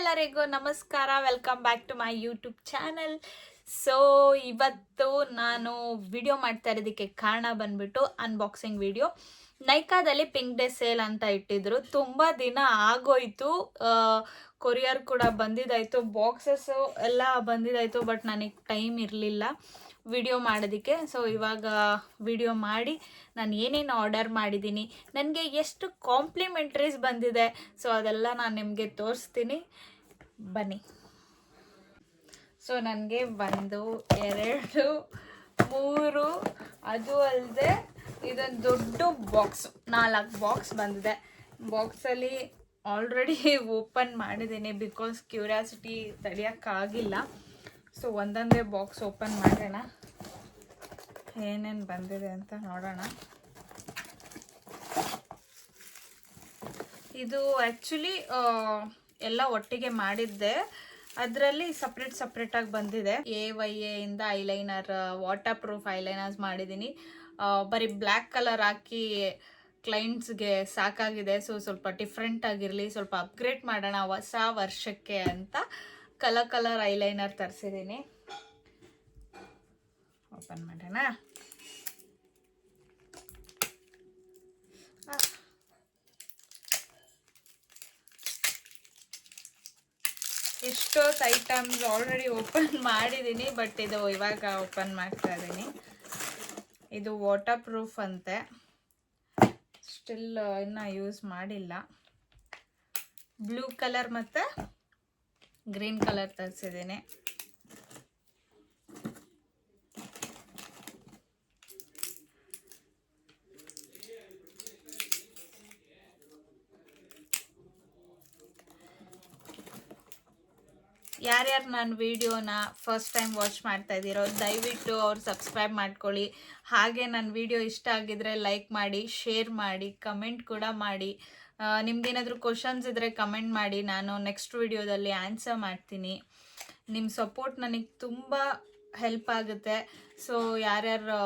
ಎಲ್ಲರಿಗೂ ನಮಸ್ಕಾರ. Welcome back to my YouTube channel. So ಇವತ್ತು ನಾನು ವಿಡಿಯೋ ಮಾಡ್ತಾ ಇರೋದಕ್ಕೆ ಕಾರಣ ಬಂದ್ಬಿಟ್ಟು ಅನ್ಬಾಕ್ಸಿಂಗ್ ವಿಡಿಯೋ. ನೈಕಾದಲ್ಲಿ ಪಿಂಕ್ ಡೇ ಸೇಲ್ ಅಂತ ಇಟ್ಟಿದ್ರು. ತುಂಬ ದಿನ ಆಗೋಯ್ತು. ಕೊರಿಯರ್ ಕೂಡ ಬಂದಿದ್ದಾಯಿತು, ಬಾಕ್ಸಸ್ಸು ಎಲ್ಲ ಬಂದಿದ್ದಾಯಿತು. ಬಟ್ ನನಗೆ ಟೈಮ್ ಇರಲಿಲ್ಲ ವಿಡಿಯೋ ಮಾಡೋದಕ್ಕೆ. ಸೊ ಇವಾಗ ವಿಡಿಯೋ ಮಾಡಿ ನಾನು ಏನೇನು ಆರ್ಡರ್ ಮಾಡಿದ್ದೀನಿ, ನನಗೆ ಎಷ್ಟು ಕಾಂಪ್ಲಿಮೆಂಟ್ರೀಸ್ ಬಂದಿದೆ, ಸೊ ಅದೆಲ್ಲ ನಾನು ನಿಮಗೆ ತೋರಿಸ್ತೀನಿ, ಬನ್ನಿ. ಸೊ ನನಗೆ 1 2 3 ಅದು ಅಲ್ಲದೆ ಇದೊಂದು ದೊಡ್ಡ ಬಾಕ್ಸ್, 4 ಬಾಕ್ಸ್ ಬಂದಿದೆ. ಬಾಕ್ಸಲ್ಲಿ ಆಲ್ರೆಡಿ ಓಪನ್ ಮಾಡಿದ್ದೀನಿ ಬಿಕಾಸ್ ಕ್ಯೂರಿಯಾಸಿಟಿ ತಡೆಯೋಕ್ಕಾಗಿಲ್ಲ. ಸೊ ಒಂದೊಂದೇ ಬಾಕ್ಸ್ ಓಪನ್ ಮಾಡೋಣ, ಏನೇನು ಬಂದಿದೆ ಅಂತ ನೋಡೋಣ. ಇದು ಆ್ಯಕ್ಚುಲಿ ಎಲ್ಲ ಒಟ್ಟಿಗೆ ಮಾಡಿದ್ದೆ, ಅದರಲ್ಲಿ ಸಪ್ರೇಟಾಗಿ ಬಂದಿದೆ. AYA ಇಂದ ಐಲೈನರ್, ವಾಟರ್ ಪ್ರೂಫ್ ಐಲೈನರ್ಸ್ ಮಾಡಿದ್ದೀನಿ. ಬರೀ ಬ್ಲ್ಯಾಕ್ ಕಲರ್ ಹಾಕಿ ಕ್ಲೈಂಟ್ಸ್ಗೆ ಸಾಕಾಗಿದೆ. ಸೊ ಸ್ವಲ್ಪ ಡಿಫ್ರೆಂಟ್ ಆಗಿರಲಿ, ಸ್ವಲ್ಪ ಅಪ್ಗ್ರೇಡ್ ಮಾಡೋಣ ಹೊಸ ವರ್ಷಕ್ಕೆ ಅಂತ ಕಲರ್ ಐಲೈನರ್ ತರಿಸಿದ್ದೀನಿ. ಓಪನ್ ಮಾಡೋಣ. ಎಷ್ಟೊತ್ತು ಐಟಮ್ಸ್ ಆಲ್ರೆಡಿ ಓಪನ್ ಮಾಡಿದ್ದೀನಿ, ಬಟ್ ಇದು ಇವಾಗ ಓಪನ್ ಮಾಡ್ತಾ ಇದ್ದೀನಿ. ಇದು ವಾಟರ್ ಪ್ರೂಫ್ ಅಂತೆ, ಸ್ಟಿಲ್ ಇನ್ನೂ ಯೂಸ್ ಮಾಡಿಲ್ಲ. ಬ್ಲೂ ಕಲರ್ ಮತ್ತು ಗ್ರೀನ್ ಕಲರ್ ತರಿಸಿದ್ದೀನಿ. ಯಾರ್ಯಾರು ನನ್ನ ವಿಡಿಯೋನ ಫಸ್ಟ್ ಟೈಮ್ ವಾಚ್ ಮಾಡ್ತಾ ಇದ್ದೀರೋ ದಯವಿಟ್ಟು ಅವ್ರು ಸಬ್ಸ್ಕ್ರೈಬ್ ಮಾಡ್ಕೊಳ್ಳಿ. ಹಾಗೆ ನನ್ನ ವಿಡಿಯೋ ಇಷ್ಟ ಆಗಿದ್ರೆ ಲೈಕ್ ಮಾಡಿ, ಶೇರ್ ಮಾಡಿ, ಕಮೆಂಟ್ ಕೂಡ ಮಾಡಿ. ನಿಮ್ಗೇನಾದರೂ ಕ್ವಶನ್ಸ್ ಇದ್ದರೆ ಕಮೆಂಟ್ ಮಾಡಿ, ನಾನು ನೆಕ್ಸ್ಟ್ ವಿಡಿಯೋದಲ್ಲಿ ಆನ್ಸರ್ ಮಾಡ್ತೀನಿ. ನಿಮ್ಮ ಸಪೋರ್ಟ್ ನನಗೆ ತುಂಬ ಹೆಲ್ಪ್ ಆಗುತ್ತೆ. ಸೊ ಯಾರ್ಯಾರು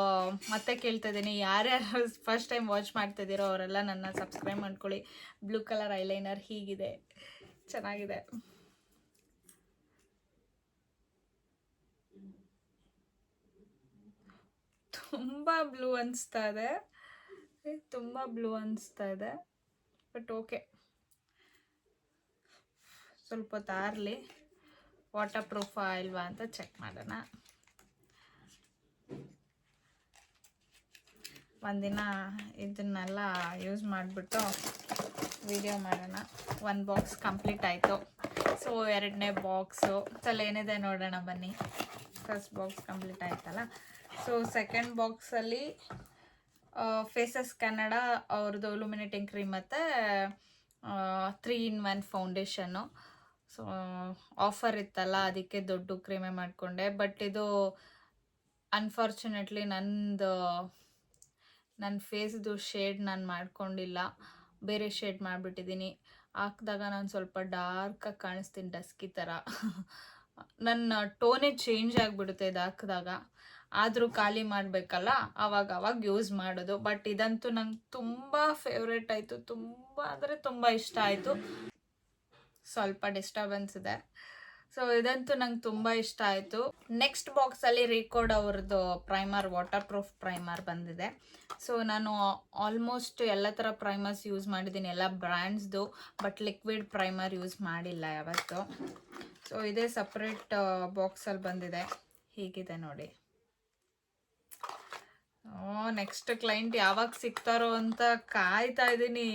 ಮತ್ತೆ ಕೇಳ್ತಾ ಇದ್ದೀನಿ, ಯಾರ್ಯಾರು ಫಸ್ಟ್ ಟೈಮ್ ವಾಚ್ ಮಾಡ್ತಿದ್ದೀರೋ ಅವರೆಲ್ಲ ನನ್ನ ಸಬ್ಸ್ಕ್ರೈಬ್ ಮಾಡ್ಕೊಳ್ಳಿ. ಬ್ಲೂ ಕಲರ್ ಐಲೈನರ್ ಹೀಗಿದೆ, ಚೆನ್ನಾಗಿದೆ. ತುಂಬ ಬ್ಲೂ ಅನಿಸ್ತಾ ಇದೆ, ಬಟ್ ಓಕೆ, ಸ್ವಲ್ಪ ಹೊತ್ತು ಆರಲಿ. ವಾಟರ್ ಪ್ರೂಫ್ ಇಲ್ವಾ ಅಂತ ಚೆಕ್ ಮಾಡೋಣ. ಒಂದಿನ ಇದನ್ನೆಲ್ಲ ಯೂಸ್ ಮಾಡಿಬಿಟ್ಟು ವಿಡಿಯೋ ಮಾಡೋಣ. 1 ಬಾಕ್ಸ್ ಕಂಪ್ಲೀಟ್ ಆಯಿತು. ಸೊ 2ನೇ ಬಾಕ್ಸು ಅಲ್ಲಿ ಏನಿದೆ ನೋಡೋಣ ಬನ್ನಿ. ಫಸ್ಟ್ ಬಾಕ್ಸ್ ಕಂಪ್ಲೀಟ್ ಆಯ್ತಲ್ಲ. ಸೊ ಸೆಕೆಂಡ್ ಬಾಕ್ಸಲ್ಲಿ ಫೇಸಸ್ ಕನ್ನಡ ಅವ್ರದ್ದು ಇಲ್ಯುಮಿನೇಟಿಂಗ್ ಕ್ರೀಮ್ ಮತ್ತು 3-in-1 ಫೌಂಡೇಶನ್ನು. ಸೊ ಆಫರ್ ಇತ್ತಲ್ಲ, ಅದಕ್ಕೆ ದೊಡ್ಡ ಕ್ರೀಮೇ ಮಾಡಿಕೊಂಡೆ. ಬಟ್ ಇದು ಅನ್ಫಾರ್ಚುನೇಟ್ಲಿ ನನ್ನ ಫೇಸ್ದು ಶೇಡ್ ನಾನು ಮಾಡ್ಕೊಂಡಿಲ್ಲ, ಬೇರೆ ಶೇಡ್ ಮಾಡಿಬಿಟ್ಟಿದ್ದೀನಿ. ಹಾಕಿದಾಗ ನಾನು ಸ್ವಲ್ಪ ಡಾರ್ಕಾಗಿ ಕಾಣಿಸ್ತೀನಿ, ಡಸ್ಕಿ ಥರ. ನನ್ನ ಟೋನೇ ಚೇಂಜ್ ಆಗಿಬಿಡುತ್ತೆ ಇದು ಹಾಕಿದಾಗ. ಆದರೂ ಖಾಲಿ ಮಾಡಬೇಕಲ್ಲ, ಆವಾಗ ಯೂಸ್ ಮಾಡೋದು. ಬಟ್ ಇದಂತೂ ನಂಗೆ ತುಂಬ ಫೇವ್ರೇಟ್ ಆಯಿತು, ತುಂಬ ಅಂದರೆ ತುಂಬ ಇಷ್ಟ ಆಯಿತು. ಸ್ವಲ್ಪ ಡಿಸ್ಟರ್ಬೆನ್ಸ್ ಇದೆ. ಸೊ ಇದಂತೂ ನಂಗೆ ತುಂಬ ಇಷ್ಟ ಆಯಿತು. ನೆಕ್ಸ್ಟ್ ಬಾಕ್ಸಲ್ಲಿ ರೀಕೋಡ್ ಅವ್ರದ್ದು ಪ್ರೈಮರ್, ವಾಟರ್ ಪ್ರೂಫ್ ಪ್ರೈಮರ್ ಬಂದಿದೆ. ಸೊ ನಾನು ಆಲ್ಮೋಸ್ಟ್ ಎಲ್ಲ ಥರ ಪ್ರೈಮರ್ಸ್ ಯೂಸ್ ಮಾಡಿದ್ದೀನಿ, ಎಲ್ಲ ಬ್ರ್ಯಾಂಡ್ಸ್ದು. ಬಟ್ ಲಿಕ್ವಿಡ್ ಪ್ರೈಮರ್ ಯೂಸ್ ಮಾಡಿಲ್ಲ ಯಾವತ್ತು. ಸೊ ಇದೇ ಸಪ್ರೇಟ್ ಬಾಕ್ಸಲ್ಲಿ ಬಂದಿದೆ, ಹೀಗಿದೆ ನೋಡಿ. ನೆಕ್ಸ್ಟ್ ಕ್ಲೈಂಟ್ ಯಾವಾಗ ಸಿಗ್ತಾರೋ ಅಂತ ಕಾಯ್ತಾ ಇದ್ದೀನಿ.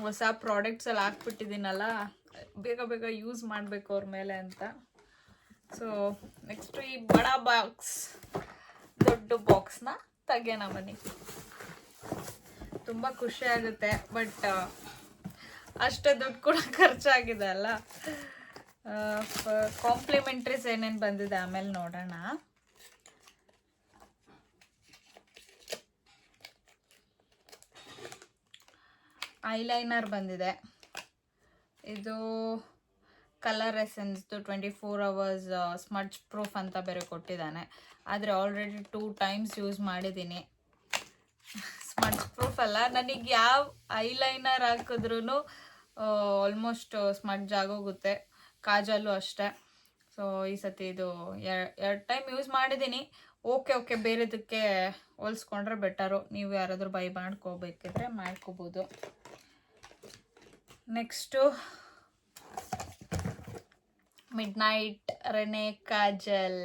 ಹೊಸ ಪ್ರಾಡಕ್ಟ್ಸ್ ಎಲ್ಲ ಹಾಕ್ಬಿಟ್ಟಿದ್ದೀನಲ್ಲ, ಬೇಗ ಯೂಸ್ ಮಾಡಬೇಕು ಅವ್ರ ಮೇಲೆ ಅಂತ. ಸೊ ನೆಕ್ಸ್ಟ್ ಈ ಬಡ ಬಾಕ್ಸ್, ದೊಡ್ಡ ಬಾಕ್ಸ್ನ ತೆಗೆಯೋಣ ಬನ್ನಿ. ತುಂಬ ಖುಷಿ ಆಗುತ್ತೆ, ಬಟ್ ಅಷ್ಟೇ ದುಡ್ಡು ಕೂಡ ಖರ್ಚಾಗಿದೆ ಅಲ್ಲ. ಕಾಂಪ್ಲಿಮೆಂಟ್ರೀಸ್ ಏನೇನು ಬಂದಿದೆ ಆಮೇಲೆ ನೋಡೋಣ. ಐಲೈನರ್ ಬಂದಿದೆ. ಇದು ಕಲರ್ ಎಸೆನ್ಸ್ದು 24 hours ಸ್ಮಡ್ಜ್ ಪ್ರೂಫ್ ಅಂತ ಬೇರೆ ಕೊಟ್ಟಿದ್ದಾನೆ. ಆದರೆ ಆಲ್ರೆಡಿ 2 times ಯೂಸ್ ಮಾಡಿದ್ದೀನಿ. ಸ್ಮಡ್ಜ್ ಪ್ರೂಫ್ ಅಲ್ಲ, ನನಗೆ ಯಾವ ಐಲೈನರ್ ಹಾಕಿದ್ರೂ ಆಲ್ಮೋಸ್ಟ್ ಸ್ಮಡ್ಜ್ ಆಗೋಗುತ್ತೆ. ಕಾಜಲ್ಲು ಅಷ್ಟೇ. ಸೊ ಈ ಸತಿ ಇದು 2 ಟೈಮ್ ಯೂಸ್ ಮಾಡಿದ್ದೀನಿ. ಓಕೆ ಬೇರೆದಕ್ಕೆ ಹೋಲಿಸ್ಕೊಂಡ್ರೆ ಬೆಟರು. ನೀವು ಯಾರಾದರೂ ಬೈ ಮಾಡ್ಕೋಬೇಕಿದ್ರೆ ಮಾಡ್ಕೋಬೋದು. Next mid night René Kajal.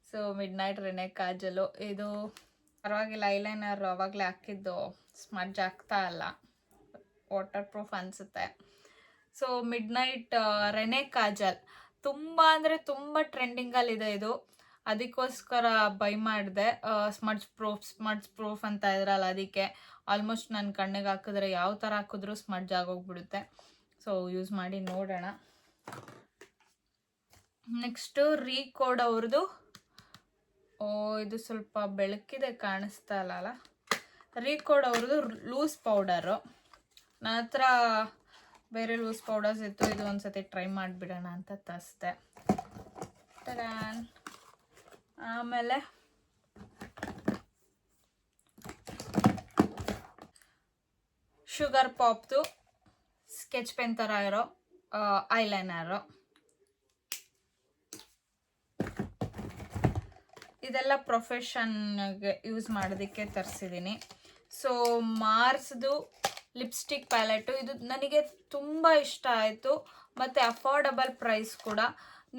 So mid night René kajal ಇದು ಪರವಾಗಿಲ್ಲ, ಐಲೈನರ್ ಅವಾಗಲೇ ಹಾಕಿದ್ದು ಸ್ಮಡ್ಜ್ ಆಗ್ತಾ ಇಲ್ಲ, ವಾಟರ್ ಪ್ರೂಫ್ ಅನಿಸುತ್ತೆ. So mid night René Kajal ತುಂಬ ಅಂದರೆ ತುಂಬ ಟ್ರೆಂಡಿಂಗಲ್ಲಿದೆ ಇದು. ಅದಕ್ಕೋಸ್ಕರ ಬೈ ಮಾಡಿದೆ. ಸ್ಮಡ್ಜ್ ಪ್ರೂಫ್ ಅಂತ ಇದ್ರಲ್ಲ, ಅದಕ್ಕೆ ಆಲ್ಮೋಸ್ಟ್ ನನ್ನ ಕಣ್ಣಿಗೆ ಹಾಕಿದ್ರೆ ಯಾವ ಥರ ಹಾಕಿದ್ರೂ ಸ್ಮಡ್ಜ್ ಆಗೋಗ್ಬಿಡುತ್ತೆ. ಸೊ ಯೂಸ್ ಮಾಡಿ ನೋಡೋಣ. ನೆಕ್ಸ್ಟು ರೀಕೋಡ್ ಅವ್ರದ್ದು, ಇದು ಸ್ವಲ್ಪ ಬೆಳಕಿದೆ ಕಾಣಿಸ್ತಾ ಇಲ್ಲ. ರೀಕೋಡ್ ಅವ್ರದ್ದು ಲೂಸ್ ಪೌಡರು. ನನ್ನ ಹತ್ರ ಬೇರೆ ಲೂಸ್ ಪೌಡರ್ಸ್ ಇತ್ತು, ಇದು ಒಂದ್ಸತಿ ಟ್ರೈ ಮಾಡಿಬಿಡೋಣ ಅಂತ ತರಿಸ್ದೆ. ಆಮೇಲೆ ಶುಗರ್ ಪಾಪ್ದು ಸ್ಕೆಚ್ ಪೆನ್ ಥರ ಇರೋ ಐಲೈನರು. ಇದೆಲ್ಲ ಪ್ರೊಫೆಷನ್ಗೆ ಯೂಸ್ ಮಾಡೋದಕ್ಕೆ ತರಿಸಿದ್ದೀನಿ. ಸೊ ಮಾರ್ಸ್ದು ಲಿಪ್ಸ್ಟಿಕ್ ಪ್ಯಾಲೆಟು, ಇದು ನನಗೆ ತುಂಬ ಇಷ್ಟ ಆಯಿತು ಮತ್ತು ಅಫೋರ್ಡಬಲ್ ಪ್ರೈಸ್ ಕೂಡ.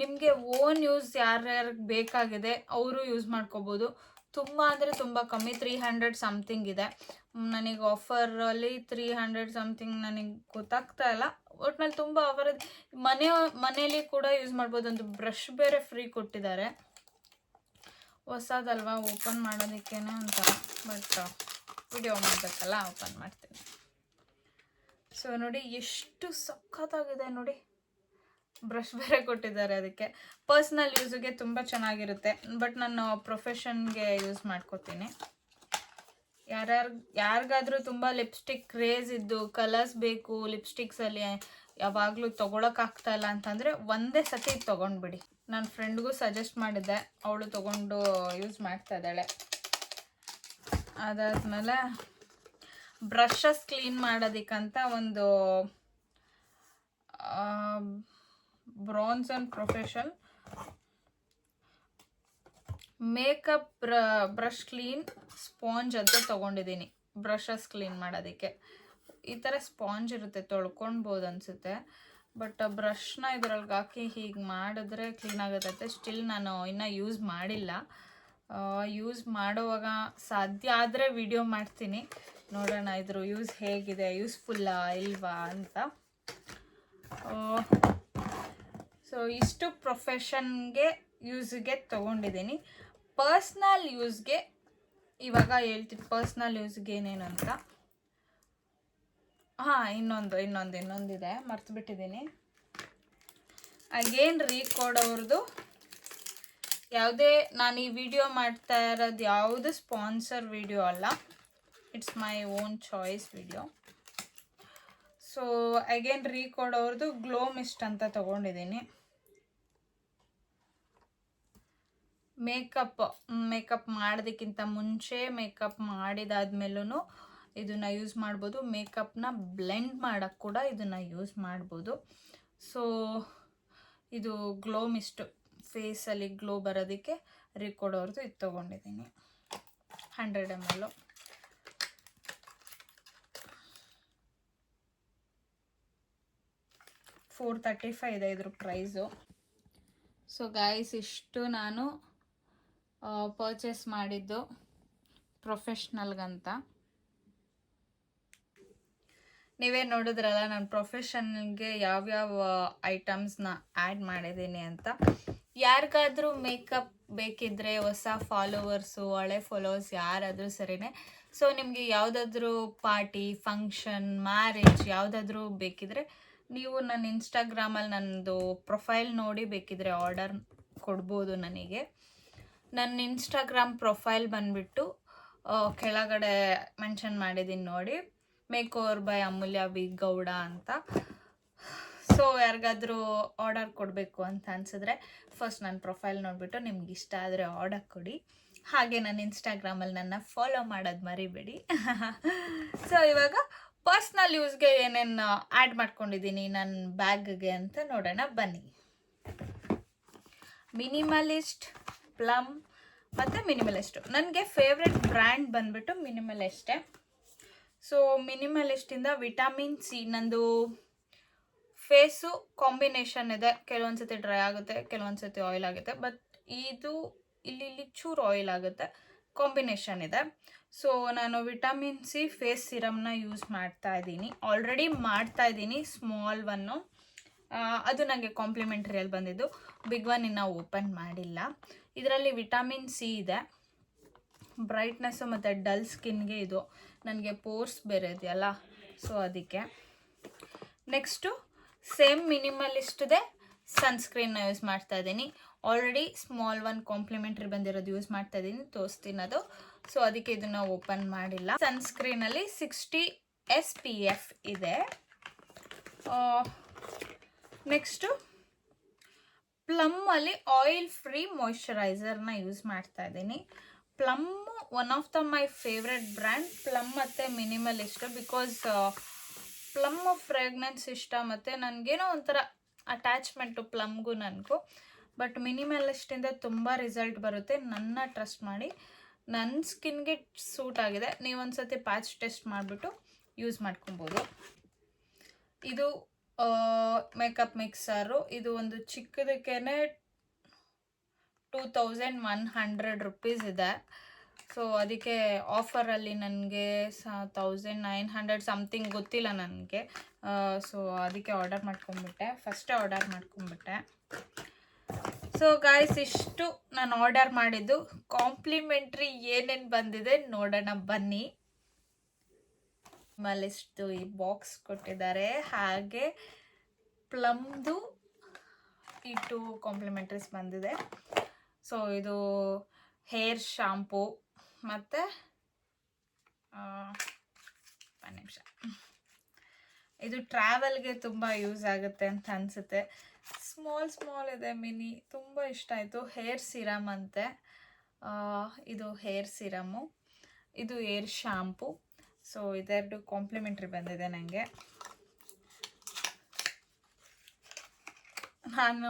ನಿಮಗೆ ಓನ್ ಯೂಸ್ ಯಾರ್ಯಾರಿಗೆ ಬೇಕಾಗಿದೆ ಅವರು ಯೂಸ್ ಮಾಡ್ಕೋಬೋದು. ತುಂಬ ಅಂದರೆ ತುಂಬ ಕಮ್ಮಿ, 300 ಸಮಥಿಂಗ್ ಇದೆ. ನನಗೆ ಆಫರಲ್ಲಿ 300 ಸಮಥಿಂಗ್ ನನಗೆ ಗೊತ್ತಾಗ್ತಾ ಇಲ್ಲ. ಒಟ್ನಲ್ಲಿ ತುಂಬ ಆಫರ್. ಮನೆಯಲ್ಲಿ ಕೂಡ ಯೂಸ್ ಮಾಡ್ಬೋದು. ಒಂದು ಬ್ರಷ್ ಬೇರೆ ಫ್ರೀ ಕೊಟ್ಟಿದ್ದಾರೆ. ಹೊಸದಲ್ವಾ, ಓಪನ್ ಮಾಡೋದಕ್ಕೇನೆ ಒಂಥರ, ಬಟ್ ವಿಡಿಯೋ ಮಾಡಬೇಕಲ್ಲ, ಓಪನ್ ಮಾಡ್ತೀನಿ. ಸೊ ನೋಡಿ ಎಷ್ಟು ಸಖತ್ತಾಗಿದೆ ನೋಡಿ, ಬ್ರಷ್ ಬೇರೆ ಕೊಟ್ಟಿದ್ದಾರೆ. ಅದಕ್ಕೆ ಪರ್ಸ್ನಲ್ ಯೂಸಿಗೆ ತುಂಬ ಚೆನ್ನಾಗಿರುತ್ತೆ, ಬಟ್ ನಾನು ಪ್ರೊಫೆಷನ್ಗೆ ಯೂಸ್ ಮಾಡ್ಕೋತೀನಿ. ಯಾರಿಗಾದ್ರೂ ತುಂಬ ಲಿಪ್ಸ್ಟಿಕ್ ಕ್ರೇಜ್ ಇದ್ದು ಕಲರ್ಸ್ ಬೇಕು ಲಿಪ್ಸ್ಟಿಕ್ಸಲ್ಲಿ, ಯಾವಾಗಲೂ ತೊಗೊಳಕ್ಕಾಗ್ತಾ ಇಲ್ಲ ಅಂತಂದರೆ ಒಂದೇ ಸತಿ ತೊಗೊಂಡ್ಬಿಡಿ. ನನ್ನ ಫ್ರೆಂಡ್ಗೂ ಸಜೆಸ್ಟ್ ಮಾಡಿದ್ದೆ, ಅವಳು ತೊಗೊಂಡು ಯೂಸ್ ಮಾಡ್ತಾ ಇದ್ದಾಳೆ. ಅದಾದಮೇಲೆ ಬ್ರಷಸ್ ಕ್ಲೀನ್ ಮಾಡೋದಕ್ಕಂತ ಒಂದು Branson profession makeup brush clean sponge ಅಂತ ತೊಗೊಂಡಿದ್ದೀನಿ ಬ್ರಷಸ್ ಕ್ಲೀನ್ ಮಾಡೋದಕ್ಕೆ. ಈ ಥರ ಸ್ಪಾಂಜ್ ಇರುತ್ತೆ, ತೊಳ್ಕೊಳ್ಬೋದು ಅನಿಸುತ್ತೆ. ಬಟ್ ಬ್ರಷ್ನ ಇದ್ರೊಳಗೆ ಹಾಕಿ ಹೀಗೆ ಮಾಡಿದ್ರೆ ಕ್ಲೀನ್ ಆಗುತ್ತೆ. ಸ್ಟಿಲ್ ನಾನು ಇನ್ನೂ ಯೂಸ್ ಮಾಡಿಲ್ಲ. ಯೂಸ್ ಮಾಡುವಾಗ ಸಾಧ್ಯ ಆದರೆ ವಿಡಿಯೋ ಮಾಡ್ತೀನಿ, ನೋಡೋಣ ಇದ್ರ ಯೂಸ್ ಹೇಗಿದೆ, ಯೂಸ್ಫುಲ್ಲಾ ಇಲ್ವಾ ಅಂತ. ಸೊ ಇಷ್ಟು ಪ್ರೊಫೆಷನ್ಗೆ ಯೂಸ್ಗೆ ತೊಗೊಂಡಿದ್ದೀನಿ. ಪರ್ಸ್ನಲ್ ಯೂಸ್ಗೆ ಇವಾಗ ಹೇಳ್ತೀನಿ, ಪರ್ಸ್ನಲ್ ಯೂಸ್ಗೆ ಏನೇನು ಅಂತ. ಹಾಂ, ಇನ್ನೊಂದಿದೆ, ಮರ್ತು ಬಿಟ್ಟಿದ್ದೀನಿ. ಅಗೇನ್ ರೀಕೋಡ್ ಅವ್ರದ್ದು ಯಾವುದೇ, ನಾನು ಈ ವಿಡಿಯೋ ಮಾಡ್ತಾ ಇರೋದು ಯಾವುದು ಸ್ಪಾನ್ಸರ್ ವಿಡಿಯೋ ಅಲ್ಲ, it's my own choice video. So again Recode ಅವ್ರದ್ದು ಗ್ಲೋ ಮಿಸ್ಟ್ ಅಂತ ತೊಗೊಂಡಿದ್ದೀನಿ. ಮೇಕಪ್ ಮಾಡೋದಕ್ಕಿಂತ ಮುಂಚೆ, ಮೇಕಪ್ ಮಾಡಿದಾದ್ಮೇಲೂ ಇದನ್ನು ಯೂಸ್ ಮಾಡ್ಬೋದು. ಮೇಕಪ್ನ ಬ್ಲೆಂಡ್ ಮಾಡೋಕ್ಕೆ ಕೂಡ ಇದನ್ನು ಯೂಸ್ ಮಾಡ್ಬೋದು. ಸೊ ಇದು ಗ್ಲೋ ಮಿಸ್ಟ್, ಫೇಸಲ್ಲಿ ಗ್ಲೋ ಬರೋದಕ್ಕೆ ರೀಕೋಡ್ ಅವ್ರದ್ದು ಇದು ತೊಗೊಂಡಿದ್ದೀನಿ. 100 ml. $435 ಇದೆ ಇದ್ರ ಪ್ರೈಸು. ಸೊ ಗಾಯ್ಸ್, ಇಷ್ಟು ನಾನು ಪರ್ಚೇಸ್ ಮಾಡಿದ್ದು ಪ್ರೊಫೆಷ್ನಲ್ಗಂತ. ನೀವೇ ನೋಡಿದ್ರಲ್ಲ ನಾನು ಪ್ರೊಫೆಷನ್ಗೆ ಯಾವ್ಯಾವ ಐಟಮ್ಸ್ನ ಆ್ಯಡ್ ಮಾಡಿದ್ದೀನಿ ಅಂತ. ಯಾರಿಗಾದ್ರೂ ಮೇಕಪ್ ಬೇಕಿದ್ದರೆ, ಹೊಸ ಫಾಲೋವರ್ಸು, ಹಳೆ ಫಾಲೋವರ್ಸ್ ಯಾರಾದರೂ ಸರಿನೇ, ಸೊ ನಿಮಗೆ ಯಾವುದಾದ್ರೂ ಪಾರ್ಟಿ, ಫಂಕ್ಷನ್, ಮ್ಯಾರೇಜ್ ಯಾವುದಾದ್ರೂ ಬೇಕಿದ್ರೆ ನೀವು ನನ್ನ ಇನ್ಸ್ಟಾಗ್ರಾಮಲ್ಲಿ ನನ್ನದು ಪ್ರೊಫೈಲ್ ನೋಡಿ ಬೇಕಿದ್ರೆ ಆರ್ಡರ್ ಕೊಡ್ಬೋದು ನನಗೆ. ನನ್ನ ಇನ್ಸ್ಟಾಗ್ರಾಮ್ ಪ್ರೊಫೈಲ್ ಬಂದುಬಿಟ್ಟು ಕೆಳಗಡೆ ಮೆನ್ಷನ್ ಮಾಡಿದ್ದೀನಿ ನೋಡಿ, make over by Amulya V Gowda ಅಂತ. ಸೊ ಯಾರಿಗಾದ್ರೂ ಆರ್ಡರ್ ಕೊಡಬೇಕು ಅಂತ ಅನಿಸಿದ್ರೆ ಫಸ್ಟ್ ನನ್ನ ಪ್ರೊಫೈಲ್ ನೋಡಿಬಿಟ್ಟು ನಿಮ್ಗೆ ಇಷ್ಟ ಆದರೆ ಆರ್ಡರ್ ಕೊಡಿ. ಹಾಗೆ ನನ್ನ ಇನ್ಸ್ಟಾಗ್ರಾಮಲ್ಲಿ ನನ್ನ ಫಾಲೋ ಮಾಡೋದು ಮರಿಬೇಡಿ. ಸೊ ಇವಾಗ ಪರ್ಸ್ನಲ್ ಯೂಸ್ಗೆ ಏನೇನು ಆ್ಯಡ್ ಮಾಡ್ಕೊಂಡಿದ್ದೀನಿ ನನ್ನ ಬ್ಯಾಗ್ಗೆ ಅಂತ ನೋಡೋಣ ಬನ್ನಿ. ಮಿನಿಮಲಿಸ್ಟ್, ಪ್ಲಮ್ ಮತ್ತು ಮಿನಿಮಲಿಸ್ಟು. ನನಗೆ ಫೇವ್ರೆಟ್ ಬ್ರ್ಯಾಂಡ್ ಬಂದುಬಿಟ್ಟು ಮಿನಿಮಲಿಸ್ಟೇ. ಸೊ ಮಿನಿಮಲಿಸ್ಟಿಂದ ವಿಟಮಿನ್ ಸಿ, ನಂದು ಫೇಸು ಕಾಂಬಿನೇಷನ್ ಇದೆ. ಕೆಲವೊಂದು ಸತಿ ಡ್ರೈ ಆಗುತ್ತೆ, ಕೆಲವೊಂದು ಸತಿ ಆಯಿಲ್ ಆಗುತ್ತೆ. ಬಟ್ ಇದು ಇಲ್ಲಿ ಚೂರು ಆಯಿಲ್ ಆಗುತ್ತೆ, ಕಾಂಬಿನೇಷನ್ ಇದೆ. ಸೊ ನಾನು ವಿಟಮಿನ್ ಸಿ ಫೇಸ್ ಸಿರಮ್ನ ಯೂಸ್ ಮಾಡ್ತಾ ಇದ್ದೀನಿ. ಆಲ್ರೆಡಿ ಮಾಡ್ತಾ ಇದ್ದೀನಿ ಸ್ಮಾಲ್ ಒನ್ನು. ಅದು ನನಗೆ ಕಾಂಪ್ಲಿಮೆಂಟ್ರಿಯಲ್ಲಿ ಬಂದಿದ್ದು. ಬಿಗ್ ಒನ್ ಇನ್ನೂ ಓಪನ್ ಮಾಡಿಲ್ಲ. ಇದರಲ್ಲಿ ವಿಟಮಿನ್ ಸಿ ಇದೆ. ಬ್ರೈಟ್ನೆಸ್ಸು ಮತ್ತು ಡಲ್ ಸ್ಕಿನ್ಗೆ ಇದು. ನನಗೆ ಪೋರ್ಸ್ ಬೇರೆ ಇದೆಯಲ್ಲ, ಸೊ ಅದಕ್ಕೆ. ನೆಕ್ಸ್ಟು ಸೇಮ್ ಮಿನಿಮಲಿಸ್ಟ್ದೆ ಸನ್ಸ್ಕ್ರೀನ್ನ ಯೂಸ್ ಮಾಡ್ತಾ ಇದ್ದೀನಿ. ಆಲ್ರೆಡಿ ಸ್ಮಾಲ್ ಒನ್ ಕಾಂಪ್ಲಿಮೆಂಟ್ರಿ ಬಂದಿರೋದು ಯೂಸ್ ಮಾಡ್ತಾ ಇದ್ದೀನಿ, ತೋರಿಸ್ತೀನಿ ಅದು. ಸೊ ಅದಕ್ಕೆ ಇದನ್ನು ಓಪನ್ ಮಾಡಿಲ್ಲ. ಸನ್ಸ್ಕ್ರೀನಲ್ಲಿ 60 SPF ಇದೆ. ನೆಕ್ಸ್ಟು ಪ್ಲಮ್ಮಲ್ಲಿ ಆಯಿಲ್ ಫ್ರೀ ಮಾಯ್ಶ್ಚರೈಸರ್ನ ಯೂಸ್ ಮಾಡ್ತಾ ಇದ್ದೀನಿ. Plum one of the my favourite brand, Plum ಮತ್ತು ಮಿನಿಮಲಿಸ್ಟ್. ಬಿಕಾಸ್ ಪ್ಲಮ್ ಫ್ರೇಗ್ನೆನ್ಸ್ ಇಷ್ಟ, ಮತ್ತು ನನಗೇನೋ ಒಂಥರ ಅಟ್ಯಾಚ್ಮೆಂಟು ಪ್ಲಮ್ಗೂ ನನಗೂ. ಬಟ್ ಮಿನಿಮಲಿಸ್ಟಿಂದ ತುಂಬ ರಿಸಲ್ಟ್ ಬರುತ್ತೆ, ನನ್ನ ಟ್ರಸ್ಟ್ ಮಾಡಿ. ನನ್ನ ಸ್ಕಿನ್ಗೆ ಸೂಟ್ ಆಗಿದೆ. ನೀವೊಂದು ಸತಿ ಪ್ಯಾಚ್ ಟೆಸ್ಟ್ ಮಾಡಿಬಿಟ್ಟು ಯೂಸ್ ಮಾಡ್ಕೊಬೋದು. ಇದು ಮೇಕಪ್ ಮಿಕ್ಸರು. ಇದು ಒಂದು ಚಿಕ್ಕದಕ್ಕೇ 2100 ರೂಪೀಸ್ ಇದೆ. ಸೊ ಅದಕ್ಕೆ ಆಫರಲ್ಲಿ ನನಗೆ 1900 ಸಮಥಿಂಗ್, ಗೊತ್ತಿಲ್ಲ ನನಗೆ. ಸೊ ಅದಕ್ಕೆ ಆರ್ಡರ್ ಮಾಡ್ಕೊಂಬಿಟ್ಟೆ, ಫಸ್ಟೇ ಆರ್ಡರ್ ಮಾಡ್ಕೊಂಬಿಟ್ಟೆ. ಸೊ ಗಾಯ್ಸ್, ಇಷ್ಟು ನಾನು ಆರ್ಡರ್ ಮಾಡಿದ್ದು. ಕಾಂಪ್ಲಿಮೆಂಟ್ರಿ ಏನೇನು ಬಂದಿದೆ ನೋಡೋಣ ಬನ್ನಿ. ಮಲಿಸ್ಟು ಈ ಬಾಕ್ಸ್ ಕೊಟ್ಟಿದ್ದಾರೆ, ಹಾಗೆ ಪ್ಲಮ್ದು ಈ 2 ಕಾಂಪ್ಲಿಮೆಂಟ್ರೀಸ್ ಬಂದಿದೆ. ಸೊ ಇದು ಹೇರ್ ಶಾಂಪೂ ಮತ್ತು ಒಂದು ನಿಮಿಷ, ಇದು ಟ್ರಾವೆಲ್ಗೆ ತುಂಬ ಯೂಸ್ ಆಗುತ್ತೆ ಅಂತ ಅನಿಸುತ್ತೆ. ಸ್ಮಾಲ್ ಇದೆ, ಮಿನಿ. ತುಂಬ ಇಷ್ಟ ಆಯಿತು. ಹೇರ್ ಸಿರಮ್ ಅಂತೆ. ಇದು ಹೇರ್ ಸಿರಮ್ಮು, ಇದು ಏರ್ ಶಾಂಪೂ. ಸೊ ಇದೆರಡು ಕಾಂಪ್ಲಿಮೆಂಟ್ರಿ ಬಂದಿದೆ ನನಗೆ. ನಾನು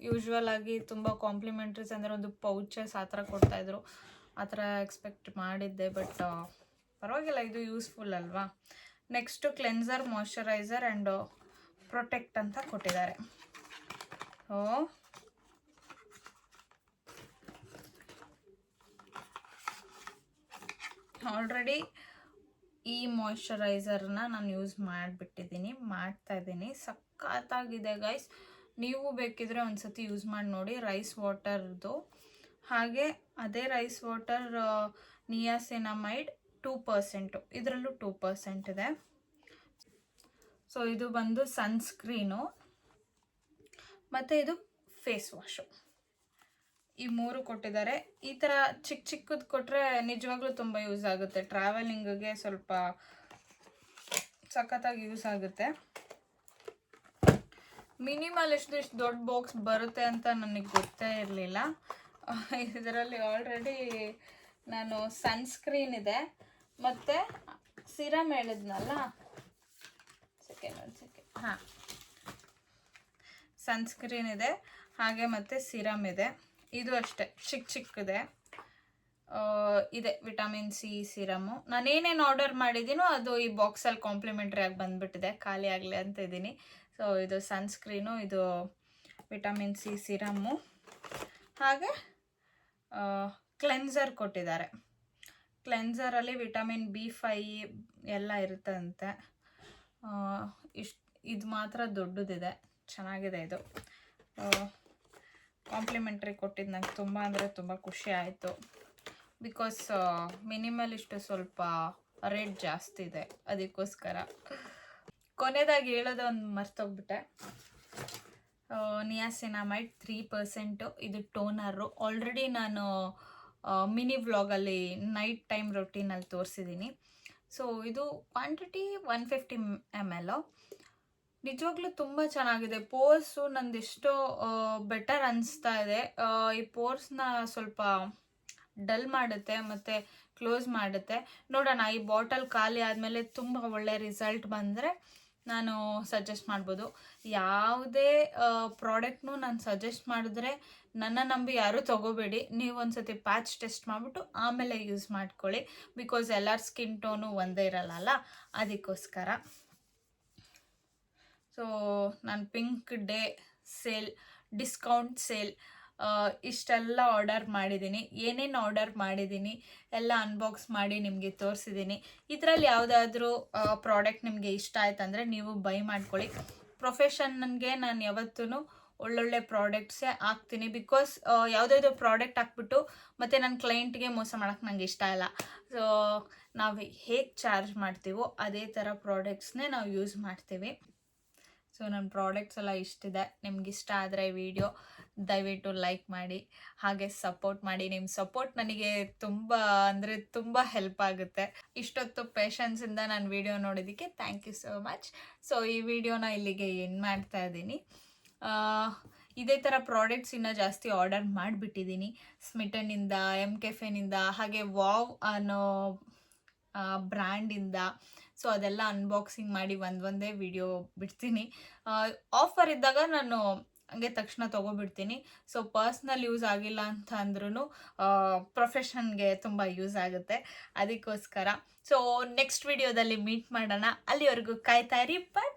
ಯೂಶ್ವಲ್ ಆಗಿ ತುಂಬ ಕಾಂಪ್ಲಿಮೆಂಟ್ರೀಸ್ ಅಂದರೆ ಒಂದು ಪೌಚಸ್ ಆ ಥರ ಕೊಡ್ತಾಯಿದ್ರು, ಆ ಥರ ಎಕ್ಸ್ಪೆಕ್ಟ್ ಮಾಡಿದ್ದೆ. ಬಟ್ ಪರವಾಗಿಲ್ಲ, ಇದು ಯೂಸ್ಫುಲ್ ಅಲ್ವಾ. Next cleanser, moisturiser and protect ಅಂತ ಕೊಟ್ಟಿದ್ದಾರೆ. ಆಲ್ರೆಡಿ ಈ ಮಾಯ್ಶ್ಚರೈಸರ್ನ ನಾನು ಯೂಸ್ ಮಾಡ್ತಾ ಇದ್ದೀನಿ. ಸಖತ್ತಾಗಿದೆ ಗೈಸ್. ನೀವು ಬೇಕಿದ್ರೆ ಒಂದ್ಸತಿ ಯೂಸ್ ಮಾಡಿ ನೋಡಿ. ರೈಸ್ ವಾಟರ್ದು, ಹಾಗೆ ಅದೇ ರೈಸ್ ವಾಟರ್ ನಿಯಾಸಿನಮೈಡ್ 2%, ಇದರಲ್ಲೂ 2% ಇದೆ. ಸೊ ಇದು ಬಂದು ಸನ್ಸ್ಕ್ರೀನು, ಮತ್ತು ಇದು ಫೇಸ್ ವಾಶು. ಈ 3 ಕೊಟ್ಟಿದ್ದಾರೆ. ಈ ಥರ ಚಿಕ್ಕದು ಕೊಟ್ಟರೆ ನಿಜವಾಗ್ಲೂ ತುಂಬ ಯೂಸ್ ಆಗುತ್ತೆ. ಟ್ರಾವೆಲಿಂಗ್ಗೆ ಸ್ವಲ್ಪ ಸಖತ್ತಾಗಿ ಯೂಸ್ ಆಗುತ್ತೆ. ಮಿನಿಮಲಿಸ್ಟ್ ಇಷ್ಟು ದೊಡ್ಡ ಬಾಕ್ಸ್ ಬರುತ್ತೆ ಅಂತ ನನಗೆ ಗೊತ್ತೇ ಇರಲಿಲ್ಲ. ಇದರಲ್ಲಿ ಆಲ್ರೆಡಿ ನಾನು ಸನ್ಸ್ಕ್ರೀನ್ ಇದೆ, ಮತ್ತು ಸಿರಮ್ ಹೇಳಿದ್ನಲ್ಲ, ಒಂದು ಸೆಕೆಂಡ್, ಹಾಂ, ಸನ್ಸ್ಕ್ರೀನ್ ಇದೆ, ಹಾಗೆ ಮತ್ತು ಸಿರಮ್ ಇದೆ. ಇದು ಅಷ್ಟೇ ಚಿಕ್ಕದಿದೆ. ಇದೆ ವಿಟಮಿನ್ ಸಿ ಸಿರಮ್ಮು. ನಾನೇನೇನು ಆರ್ಡರ್ ಮಾಡಿದ್ದೀನೋ ಅದು ಈ ಬಾಕ್ಸಲ್ಲಿ ಕಾಂಪ್ಲಿಮೆಂಟ್ರಿ ಆಗಿ ಬಂದುಬಿಟ್ಟಿದೆ, ಖಾಲಿ ಆಗಲಿ ಅಂತ ಇದ್ದೀನಿ. ಸೊ ಇದು ಸನ್ಸ್ಕ್ರೀನು, ಇದು ವಿಟಮಿನ್ ಸಿ ಸಿರಮ್ಮು, ಹಾಗೆ ಕ್ಲೆನ್ಸರ್ ಕೊಟ್ಟಿದ್ದಾರೆ. ಕ್ಲೆನ್ಸರಲ್ಲಿ ವಿಟಮಿನ್ B5 ಎಲ್ಲ ಇರುತ್ತಂತೆ. ಇದು ಮಾತ್ರ ದೊಡ್ಡದಿದೆ, ಚೆನ್ನಾಗಿದೆ. ಇದು ಕಾಂಪ್ಲಿಮೆಂಟ್ರಿ ಕೊಟ್ಟಿದ್ದು ನಂಗೆ ತುಂಬ ಅಂದರೆ ತುಂಬ ಖುಷಿ ಆಯಿತು. ಬಿಕಾಸ್ ಮಿನಿಮಲಿಷ್ಟು ಸ್ವಲ್ಪ ರೇಟ್ ಜಾಸ್ತಿ ಇದೆ, ಅದಕ್ಕೋಸ್ಕರ. ಕೊನೆಯದಾಗಿ ಹೇಳೋದೊಂದು ಮರ್ತೋಗ್ಬಿಟ್ಟೆ. ನಿಯಾಸಿನಮೈಡ್ 3%, ಇದು ಟೋನರು. ಆಲ್ರೆಡಿ ನಾನು ಮಿನಿ ವ್ಲಾಗಲ್ಲಿ ನೈಟ್ ಟೈಮ್ ರೊಟೀನಲ್ಲಿ ತೋರಿಸಿದ್ದೀನಿ. ಸೊ ಇದು ಕ್ವಾಂಟಿಟಿ 150 ml. ನಿಜವಾಗ್ಲೂ ತುಂಬ ಚೆನ್ನಾಗಿದೆ. ಪೋರ್ಸು ನಂದೆಷ್ಟೋ ಬೆಟರ್ ಅನಿಸ್ತಾ ಇದೆ. ಈ ಪೋರ್ಸ್ನ ಸ್ವಲ್ಪ ಡಲ್ ಮಾಡುತ್ತೆ, ಮತ್ತು ಕ್ಲೋಸ್ ಮಾಡುತ್ತೆ. ನೋಡೋಣ, ಈ ಬಾಟಲ್ ಖಾಲಿ ಆದಮೇಲೆ ತುಂಬ ಒಳ್ಳೆ ರಿಸಲ್ಟ್ ಬಂದರೆ ನಾನು ಸಜೆಸ್ಟ್ ಮಾಡ್ಬೋದು. ಯಾವುದೇ ಪ್ರಾಡಕ್ಟ್ನು ನಾನು ಸಜೆಸ್ಟ್ ಮಾಡಿದ್ರೆ ನನ್ನ ನಂಬಿ ಯಾರೂ ತೊಗೋಬೇಡಿ. ನೀವು ಒಂದ್ಸತಿ ಪ್ಯಾಚ್ ಟೆಸ್ಟ್ ಮಾಡಿಬಿಟ್ಟು ಆಮೇಲೆ ಯೂಸ್ ಮಾಡ್ಕೊಳ್ಳಿ. ಬಿಕಾಸ್ ಎಲ್ಲರ ಸ್ಕಿನ್ ಟೋನು ಒಂದೇ ಇರಲ್ಲ, ಅದಕ್ಕೋಸ್ಕರ. ಸೊ ನಾನು pink day sale, discount sale ಇಷ್ಟೆಲ್ಲ ಆರ್ಡರ್ ಮಾಡಿದ್ದೀನಿ. ಏನೇನು ಆರ್ಡರ್ ಮಾಡಿದ್ದೀನಿ ಎಲ್ಲ ಅನ್ಬಾಕ್ಸ್ ಮಾಡಿ ನಿಮಗೆ ತೋರಿಸಿದ್ದೀನಿ. ಇದರಲ್ಲಿ ಯಾವುದಾದ್ರೂ ಪ್ರಾಡಕ್ಟ್ ನಿಮಗೆ ಇಷ್ಟ ಆಯ್ತಂದರೆ ನೀವು ಬೈ ಮಾಡ್ಕೊಳ್ಳಿ. ಪ್ರೊಫೆಷನ್ಗೆ ನಾನು ಯಾವತ್ತೂ ಒಳ್ಳೊಳ್ಳೆ ಪ್ರಾಡಕ್ಟ್ಸೇ ಹಾಕ್ತೀನಿ. ಬಿಕಾಸ್ ಯಾವುದಾದ್ರು ಪ್ರಾಡಕ್ಟ್ ಹಾಕ್ಬಿಟ್ಟು ಮತ್ತು ನನ್ನ ಕ್ಲೈಂಟ್ಗೆ ಮೋಸ ಮಾಡೋಕ್ಕೆ ನಂಗೆ ಇಷ್ಟ ಇಲ್ಲ. ಸೊ ನಾವು ಹೇಗೆ ಚಾರ್ಜ್ ಮಾಡ್ತೀವೋ ಅದೇ ಥರ ಪ್ರಾಡಕ್ಟ್ಸ್ನೇ ನಾವು ಯೂಸ್ ಮಾಡ್ತೀವಿ. ಸೊ ನನ್ನ ಪ್ರಾಡಕ್ಟ್ಸ್ ಎಲ್ಲ ಇಷ್ಟಿದೆ. ನಿಮ್ಗೆ ಇಷ್ಟ ಆದರೆ ವಿಡಿಯೋ ದಯವಿಟ್ಟು ಲೈಕ್ ಮಾಡಿ, ಹಾಗೆ ಸಪೋರ್ಟ್ ಮಾಡಿ. ನಿಮ್ಮ ಸಪೋರ್ಟ್ ನನಗೆ ತುಂಬ ಅಂದರೆ ತುಂಬ ಹೆಲ್ಪ್ ಆಗುತ್ತೆ. ಇಷ್ಟೊತ್ತು ಪೇಷನ್ಸಿಂದ ನಾನು ವಿಡಿಯೋ ನೋಡೋದಕ್ಕೆ thank you so much. So ಈ ವಿಡಿಯೋನ ಇಲ್ಲಿಗೆ ಎಂಡ್ ಮಾಡ್ತಾ ಇದ್ದೀನಿ. ಇದೇ ಥರ ಪ್ರಾಡಕ್ಟ್ಸ್ ಇನ್ನೂ ಜಾಸ್ತಿ ಆರ್ಡರ್ ಮಾಡಿಬಿಟ್ಟಿದ್ದೀನಿ. ಸ್ಮಿಟನ್ನಿಂದ, ಎಮ್ ಕೆಫೆನಿಂದ, ಹಾಗೆ ವಾವ್ ಅನ್ನೋ ಬ್ರ್ಯಾಂಡಿಂದ. ಸೊ ಅದೆಲ್ಲ ಅನ್ಬಾಕ್ಸಿಂಗ್ ಮಾಡಿ ಒಂದೇ ವಿಡಿಯೋ ಬಿಡ್ತೀನಿ. ಆಫರ್ ಇದ್ದಾಗ ನಾನು ಹಂಗೆ ತಕ್ಷಣ ತೊಗೊಬಿಡ್ತೀನಿ. ಸೊ ಪರ್ಸ್ನಲ್ ಯೂಸ್ ಆಗಿಲ್ಲ ಅಂತ ಅಂದ್ರೂ ಪ್ರೊಫೆಷನ್ಗೆ ತುಂಬ ಯೂಸ್ ಆಗುತ್ತೆ, ಅದಕ್ಕೋಸ್ಕರ. ಸೊ ನೆಕ್ಸ್ಟ್ ವಿಡಿಯೋದಲ್ಲಿ ಮೀಟ್ ಮಾಡೋಣ. ಅಲ್ಲಿವರೆಗೂ ಕಾಯ್ತಾ ಇರಿ. ಬಾಯ್.